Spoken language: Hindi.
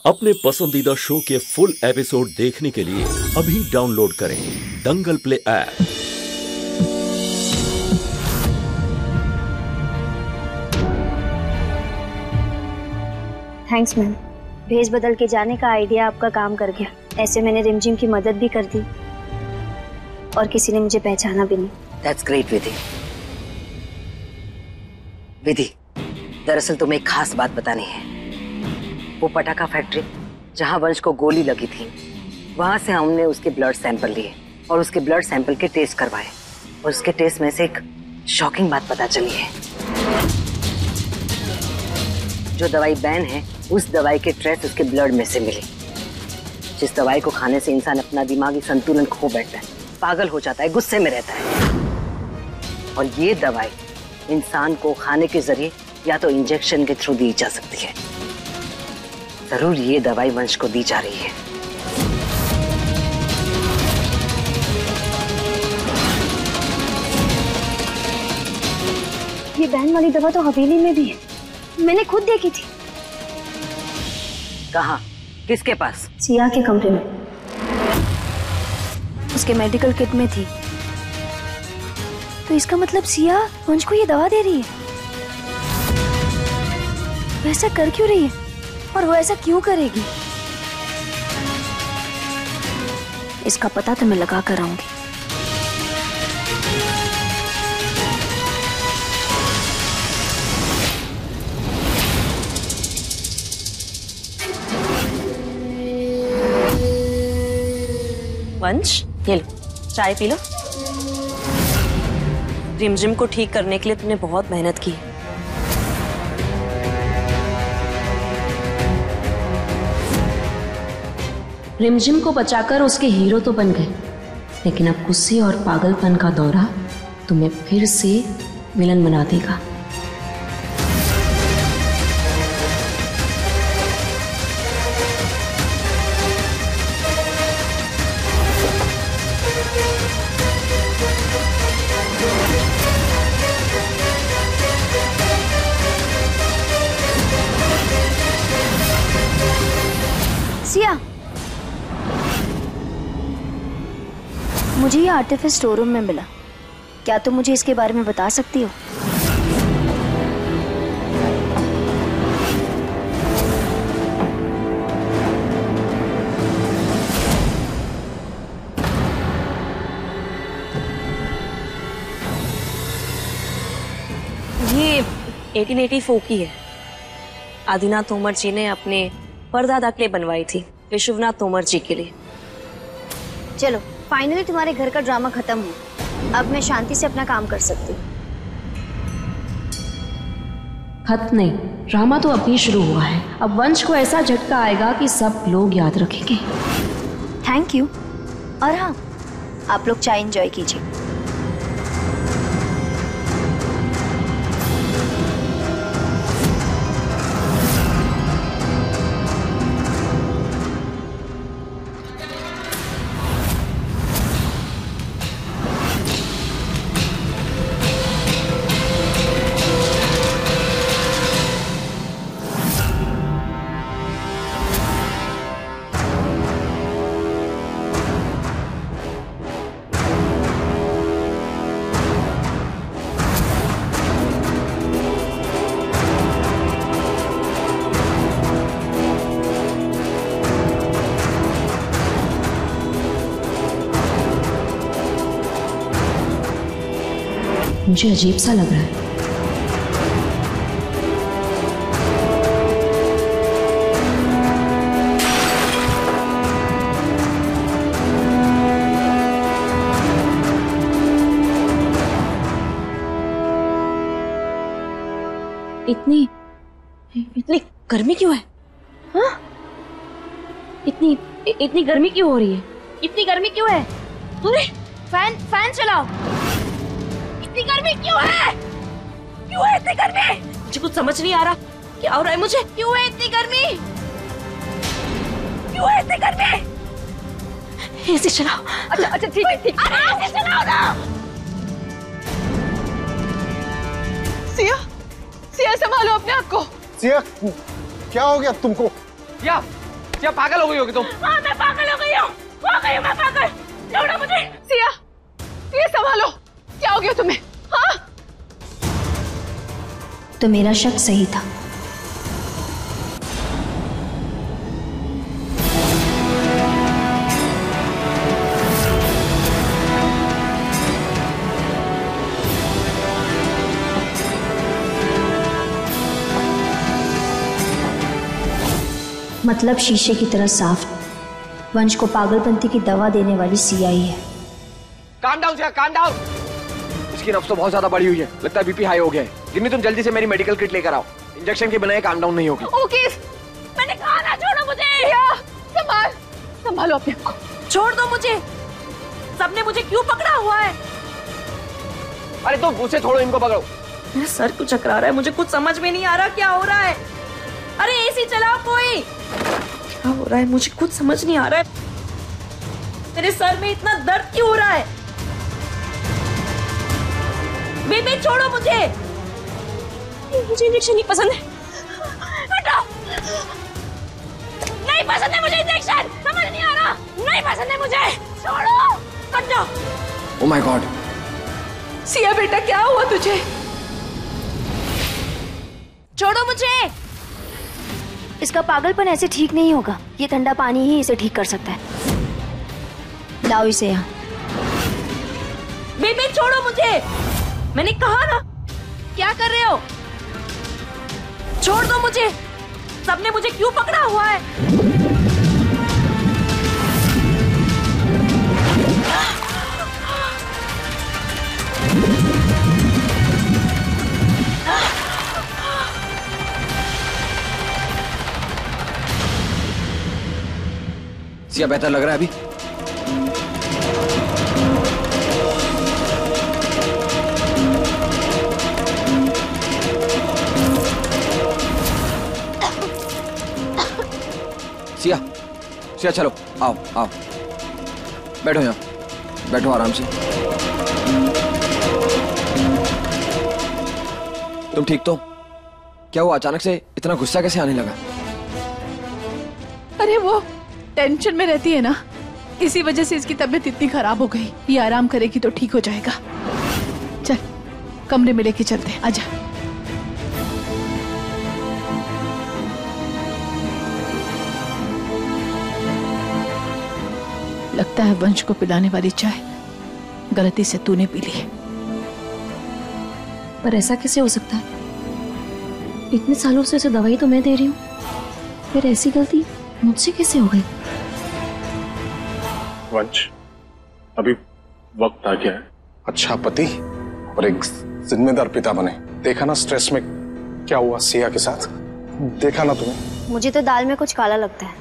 अपने पसंदीदा शो के फुल एपिसोड देखने के लिए अभी डाउनलोड करें दंगल प्ले ऐप। थैंक्स मैम, भेज बदल के जाने का आइडिया आपका काम कर गया। ऐसे मैंने रिमझिम की मदद भी कर दी और किसी ने मुझे पहचाना भी नहीं। That's great, विधि। विधि, दरअसल तुम्हें एक खास बात बतानी है। वो पटाखा फैक्ट्री जहां वंश को गोली लगी थी, वहां से हमने उसके ब्लड सैंपल लिए और उसके ब्लड सैंपल के टेस्ट करवाए और उसके टेस्ट में से एक शॉकिंग बात पता चली है। जो दवाई बैन है, उस दवाई के ट्रेस उसके ब्लड में से मिली। जिस दवाई को खाने से इंसान अपना दिमागी संतुलन खो बैठता है, पागल हो जाता है, गुस्से में रहता है। और ये दवाई इंसान को खाने के जरिए या तो इंजेक्शन के थ्रू दी जा सकती है। जरूर ये दवाई वंश को दी जा रही है। ये बैन वाली दवा तो हवेली में भी है, मैंने खुद देखी थी। कहाँ? किसके पास? सिया के कमरे में, उसके मेडिकल किट में थी। तो इसका मतलब सिया वंश को ये दवा दे रही है। वो ऐसा कर क्यों रही है और वो ऐसा क्यों करेगी? इसका पता तो मैं लगा कर आऊंगी। वंश, ये लो, चाय पी लो। रिमझिम को ठीक करने के लिए तुमने बहुत मेहनत की। रिमझिम को बचाकर उसके हीरो तो बन गए, लेकिन अब गुस्से और पागलपन का दौरा तुम्हें फिर से विलन बना देगा। सिया, मुझे ये आर्टिफिस स्टोर रूम में मिला। क्या तुम मुझे इसके बारे में बता सकती हो? ये 1884 की है। आदिनाथ तोमर जी ने अपने परदादा के लिए बनवाई थी, विश्वनाथ तोमर जी के लिए। चलो, फाइनली तुम्हारे घर का ड्रामा खत्म हो। अब मैं शांति से अपना काम कर सकती हूँ। खत्म नहीं, ड्रामा तो अभी शुरू हुआ है। अब वंश को ऐसा झटका आएगा कि सब लोग याद रखेंगे। Thank you. और हाँ, आप लोग चाय एंजॉय कीजिए। मुझे अजीब सा लग रहा है। इतनी गर्मी क्यों है? हाँ? इतनी गर्मी क्यों हो रही है? इतनी गर्मी क्यों है? अरे फैन चलाओ। इतनी गर्मी क्यों है? क्यों है इतनी गर्मी? मुझे कुछ समझ नहीं आ रहा। क्या हो रहा है मुझे? क्यों है इतनी गर्मी? क्यों है इतनी गर्मी? एसी चलाओ। अच्छा ठीक है। अरे एसी चलाओ ना। सिया संभालो अपने आप को। सिया, क्या हो गया तुमको? सिया, क्या पागल हो गई होगी तुम? हाँ मैं पागल हो गई हूँ, मैं पागल। छोड़ो मुझे। सिया, ये संभालो, क्या हो गया तुम्हें? हाँ? तो मेरा शक सही था। मतलब शीशे की तरह साफ। वंश को पागलपंती की दवा देने वाली सिया ही है। Calm down Siya, calm down. इसकी नब्ज तो बहुत ज्यादा बढ़ी हुई है, लगता है बीपी हाई हो गया है। गिन्नी तुम जल्दी से मेरी मेडिकल किट लेकर आओ, इंजेक्शन के बिना काम डाउन नहीं होगी। ओके, मैंने कहा ना छोड़ो मुझे। संभालो अपने को। छोड़ दो मुझे, सबने मुझे क्यों पकड़ा हुआ है? अरे तुम उसे छोड़ो, इनको पकड़ो। मेरा सर क्यों चकरा रहा है, मुझे कुछ समझ में नहीं आ रहा क्या हो रहा है। अरे एसी चलाओ कोई। क्या हो रहा है, मुझे कुछ समझ नहीं आ रहा है। मेरे सर में इतना दर्द क्यों हो रहा है? बेबी छोड़ो मुझे, मुझे इंजेक्शन नहीं पसंद है। हटाओ, नहीं पसंद है मुझे इंजेक्शन, समझ नहीं आ रहा। नहीं पसंद है मुझे, छोड़ो, हट जाओ। Oh my God. सिया बेटा क्या हुआ तुझे? छोड़ो मुझे। इसका पागलपन ऐसे ठीक नहीं होगा, ये ठंडा पानी ही इसे ठीक कर सकता है। लाओ इसे यहाँ। बेबी छोड़ो मुझे, मैंने कहा ना। क्या कर रहे हो? छोड़ दो मुझे, सबने मुझे क्यों पकड़ा हुआ है? सिया बेहतर लग रहा है अभी? सिया, सिया चलो, आओ आओ, बैठो यहाँ, बैठो आराम से। तुम ठीक तो? क्या वो अचानक से इतना गुस्सा कैसे आने लगा? अरे वो टेंशन में रहती है ना, इसी वजह से इसकी तबीयत इतनी खराब हो गई। ये आराम करेगी तो ठीक हो जाएगा। चल कमरे में लेके चलते हैं, आजा। लगता है वंश को पिलाने वाली चाय गलती से तूने पी ली है। पर ऐसा कैसे हो सकता है? इतने सालों से उसे दवाई तो मैं दे रही हूँ, फिर ऐसी गलती मुझसे कैसे हो गई? वंश, अभी वक्त आ गया है अच्छा पति और एक जिम्मेदार पिता बने। देखा ना स्ट्रेस में क्या हुआ सिया के साथ, देखा ना तुम्हें? मुझे तो दाल में कुछ काला लगता है।